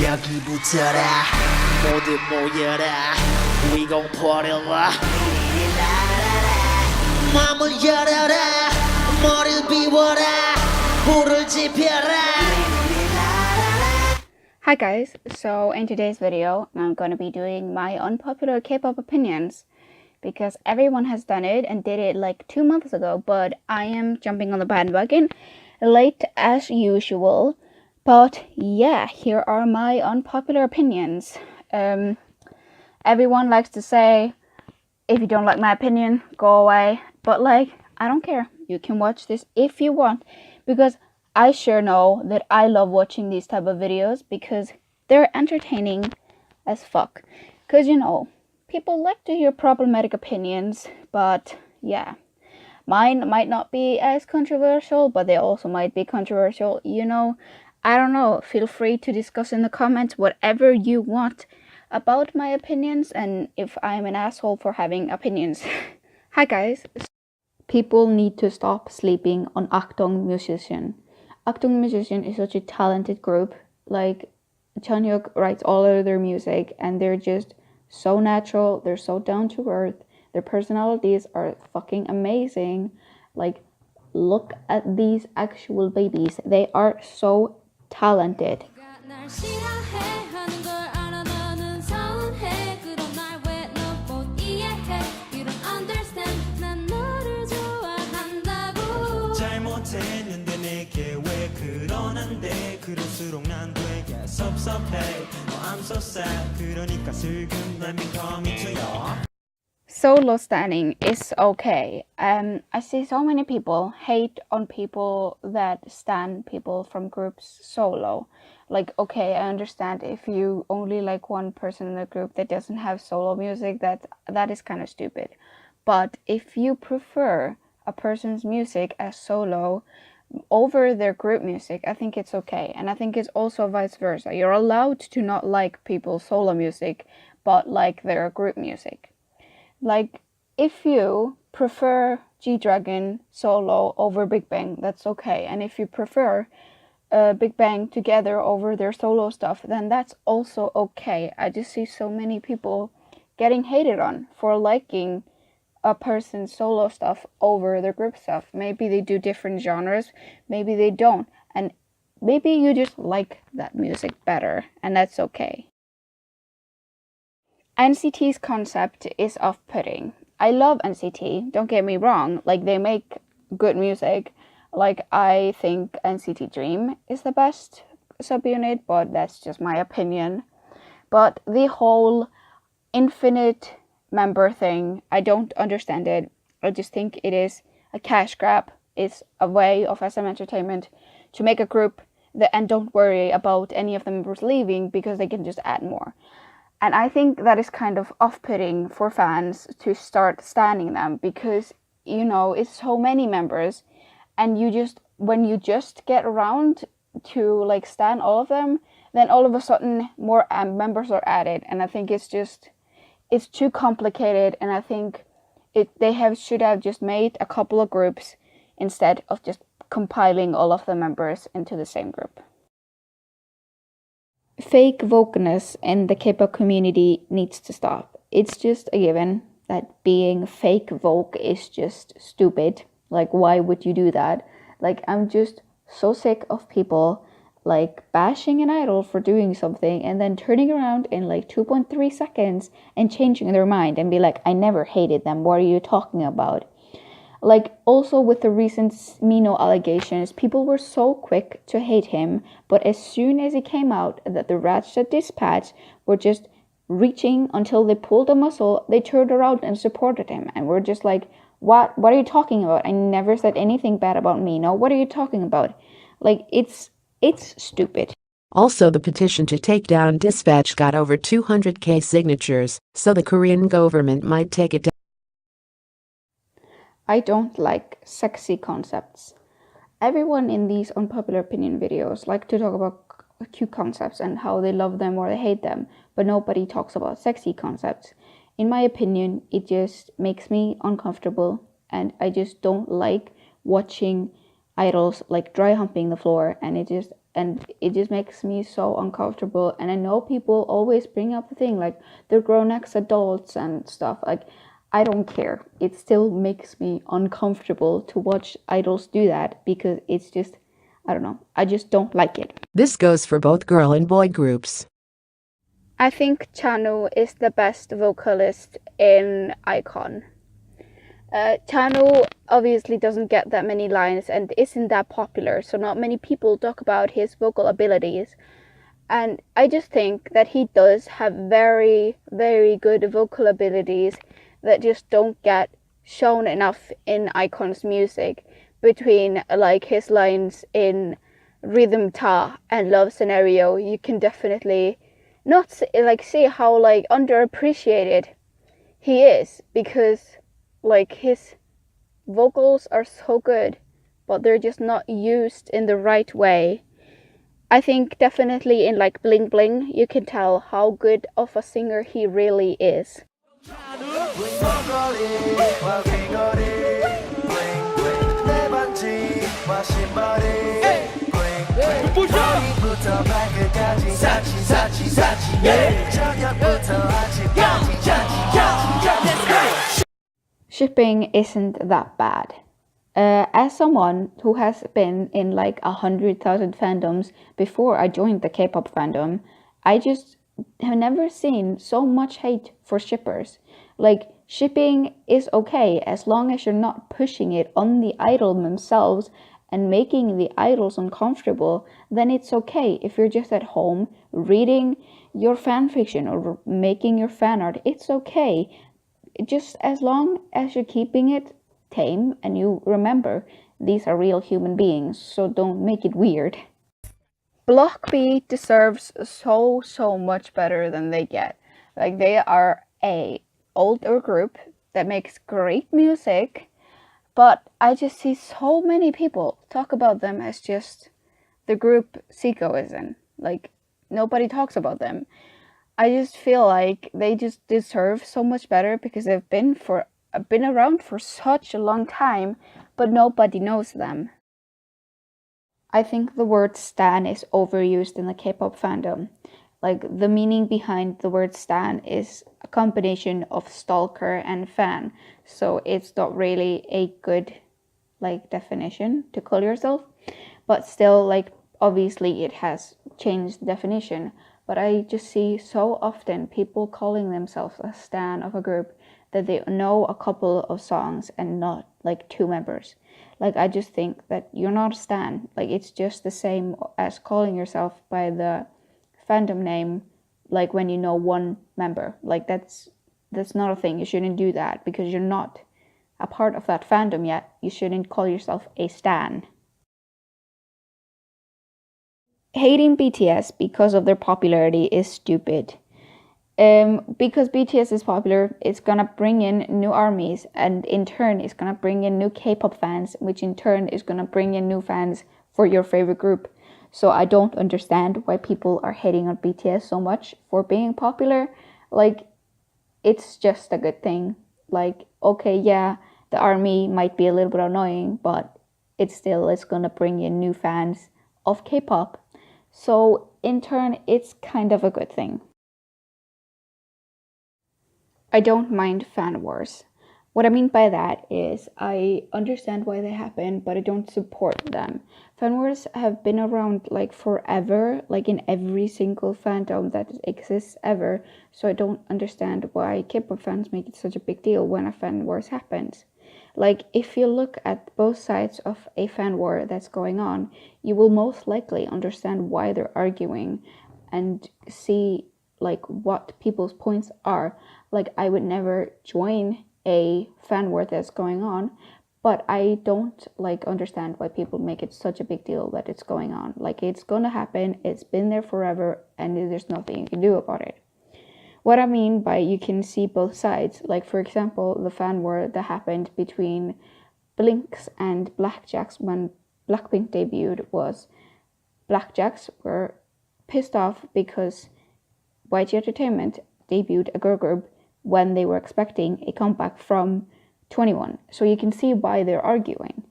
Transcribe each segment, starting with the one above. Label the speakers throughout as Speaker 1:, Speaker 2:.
Speaker 1: 여기 붙어라 모두 모여라 We gon' party like 마음을 열어라 머리를 비워라 불을 지펴라.
Speaker 2: Hi guys, so in today's video I'm going to be doing my unpopular K-pop opinions because everyone has done it and did it like 2 months ago, but I am jumping on the bandwagon late as usual. But yeah, here are my unpopular opinions. Everyone likes to say, if you don't like my opinion, go away. But like, I don't care. You can watch this if you want, because I sure know that I love watching these type of videos because they're entertaining as fuck. Because you know, people like to hear problematic opinions, but yeah. Mine might not be as controversial, but they also might be controversial. You know, I don't know. Feel free to discuss in the comments whatever you want about my opinions and if I'm an asshole for having opinions. Hi guys. People need to stop sleeping on Akdong Musician. Akdong Musician is such a talented group. Like, Chanhyuk writes all of their music and they're just so natural. They're so down to earth. Their personalities are fucking amazing. Like, look at these actual babies. They are so talented. Solo standing is okay. I see so many people hate on people that stand people from groups solo. Like, okay, I understand if you only like one person in a group that doesn't have solo music, that is kind of stupid. But if you prefer a person's music as solo over their group music, I think it's okay. And I think it's also vice versa. You're allowed to not like people's solo music, but like their group music. Like, if you prefer G-Dragon solo over Big Bang, that's okay. And if you prefer Big Bang together over their solo stuff, then that's also okay. I just see so many people getting hated on for liking a person's solo stuff over their group stuff. Maybe they do different genres, maybe they don't. And maybe you just like that music better, and that's okay. NCT's concept is off-putting. I love NCT, don't get me wrong, like they make good music. Like, I think NCT Dream is the best subunit, but that's just my opinion. But the whole infinite member thing, I don't understand it. I just think it is a cash grab. It's a way of SM Entertainment to make a group and don't worry about any of the members leaving because they can just add more. And I think that is kind of off-putting for fans to start standing them because, you know, it's so many members and when you just get around to like stand all of them, then all of a sudden more members are added. And I think it's too complicated, and I think they should have just made a couple of groups instead of just compiling all of the members into the same group. Fake wokeness in the K-pop community needs to stop. It's just a given that being fake woke is just stupid. Like, why would you do that? Like, I'm just so sick of people like bashing an idol for doing something and then turning around in like 2.3 seconds and changing their mind and be like, I never hated them. What are you talking about? Like, also with the recent Mino allegations, people were so quick to hate him, but as soon as it came out that the Ratchet Dispatch were just reaching until they pulled a muscle, they turned around and supported him, and we're just like, what are you talking about? I never said anything bad about Mino. What are you talking about? Like, it's stupid.
Speaker 3: Also, the petition to take down Dispatch got over 200,000 signatures, so the Korean government might take it down.
Speaker 2: I don't like sexy concepts. Everyone in these unpopular opinion videos like to talk about cute concepts and how they love them or they hate them, but nobody talks about sexy concepts. In my opinion, it just makes me uncomfortable, and I just don't like watching idols like dry humping the floor, and and it just makes me so uncomfortable. And I know people always bring up the thing like they're grown-ex adults and stuff. Like, I don't care. It still makes me uncomfortable to watch idols do that because it's just, I don't know, I just don't like it.
Speaker 3: This goes for both girl and boy groups.
Speaker 2: I think Chanu is the best vocalist in iKON. Chanu obviously doesn't get that many lines and isn't that popular, so not many people talk about his vocal abilities. And I just think that he does have very, very good vocal abilities that just don't get shown enough in iKON's music. Between like his lines in Rhythm Ta and Love Scenario, you can definitely not see how like underappreciated he is, because like his vocals are so good, but they're just not used in the right way. I think definitely in like Bling Bling, you can tell how good of a singer he really is. Shipping isn't that bad. As someone who has been in like 100,000 fandoms before I joined the K-pop fandom, I just have never seen so much hate for shippers. Like, shipping is okay as long as you're not pushing it on the idol themselves and making the idols uncomfortable. Then it's okay if you're just at home reading your fan fiction or making your fan art. It's okay, just as long as you're keeping it tame and you remember these are real human beings, so don't make it weird. Block B deserves so much better than they get. Like, they are a older group that makes great music, but I just see so many people talk about them as just the group Zico is in. Like, nobody talks about them. I just feel like they just deserve so much better because they've been around for such a long time, but nobody knows them. I think the word stan is overused in the K-pop fandom. Like, the meaning behind the word stan is a combination of stalker and fan, so it's not really a good like definition to call yourself, but still, like, obviously it has changed the definition. But I just see so often people calling themselves a stan of a group that they know a couple of songs and not like 2 members. Like, I just think that you're not a stan. Like, it's just the same as calling yourself by the fandom name, like when you know 1 member. Like, that's not a thing. You shouldn't do that because you're not a part of that fandom yet. You shouldn't call yourself a stan. Hating BTS because of their popularity is stupid. Because BTS is popular, it's gonna bring in new armies, and in turn it's gonna bring in new K-pop fans, which in turn is gonna bring in new fans for your favorite group. So I don't understand why people are hating on BTS so much for being popular. Like, it's just a good thing. Like, okay, yeah, the army might be a little bit annoying, but it's gonna bring in new fans of K-pop. So in turn, it's kind of a good thing. I don't mind fan wars. What I mean by that is I understand why they happen, but I don't support them. Fan wars have been around like forever, like in every single fandom that exists ever. So I don't understand why K-pop fans make it such a big deal when a fan wars happens. Like, if you look at both sides of a fan war that's going on, you will most likely understand why they're arguing and see like what people's points are. Like, I would never join a fan war that's going on, but I don't like understand why people make it such a big deal that it's going on. Like, it's gonna happen, it's been there forever, and there's nothing you can do about it. What I mean by you can see both sides, like, for example, the fan war that happened between Blinks and Blackjacks when Blackpink debuted was Blackjacks were pissed off because YG Entertainment debuted a girl group when they were expecting a comeback from 21. So you can see why they're arguing.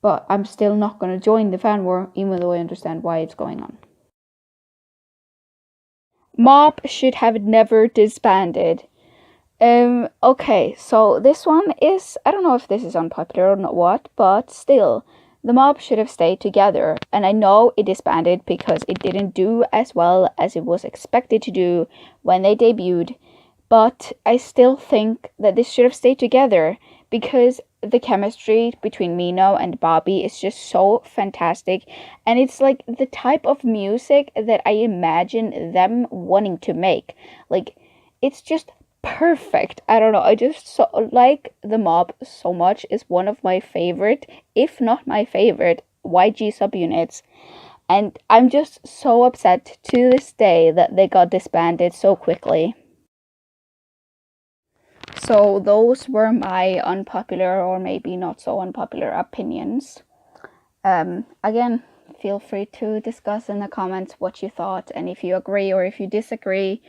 Speaker 2: but I'm still not going to join the fan war, even though I understand why it's going on. Mob should have never disbanded. Okay, so this one is, I don't know if this is unpopular or not what, but still, the Mob should have stayed together. And I know it disbanded because it didn't do as well as it was expected to do when they debuted. But I still think that this should have stayed together because the chemistry between Mino and Bobby is just so fantastic. And it's like the type of music that I imagine them wanting to make. Like, it's just perfect. I don't know. I just so like the Mob so much. Is one of my favorite, if not my favorite, YG subunits. And I'm just so upset to this day that they got disbanded so quickly. So those were my unpopular or maybe not so unpopular opinions. Again, feel free to discuss in the comments what you thought and if you agree or if you disagree,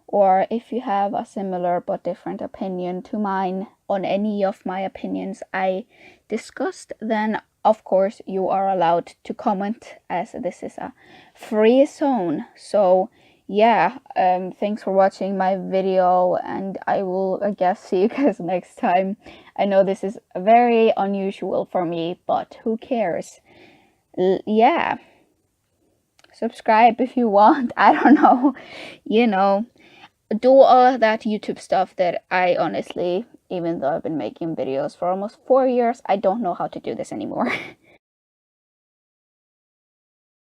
Speaker 2: or if you have a similar but different opinion to mine on any of my opinions I discussed, then of course you are allowed to comment, as this is a free zone. So yeah, thanks for watching my video, and I will, I guess, see you guys next time. I know this is very unusual for me, but who cares? Yeah, subscribe if you want. I don't know, you know, do all of that YouTube stuff that I honestly, even though I've been making videos for almost 4 years, I don't know how to do this anymore.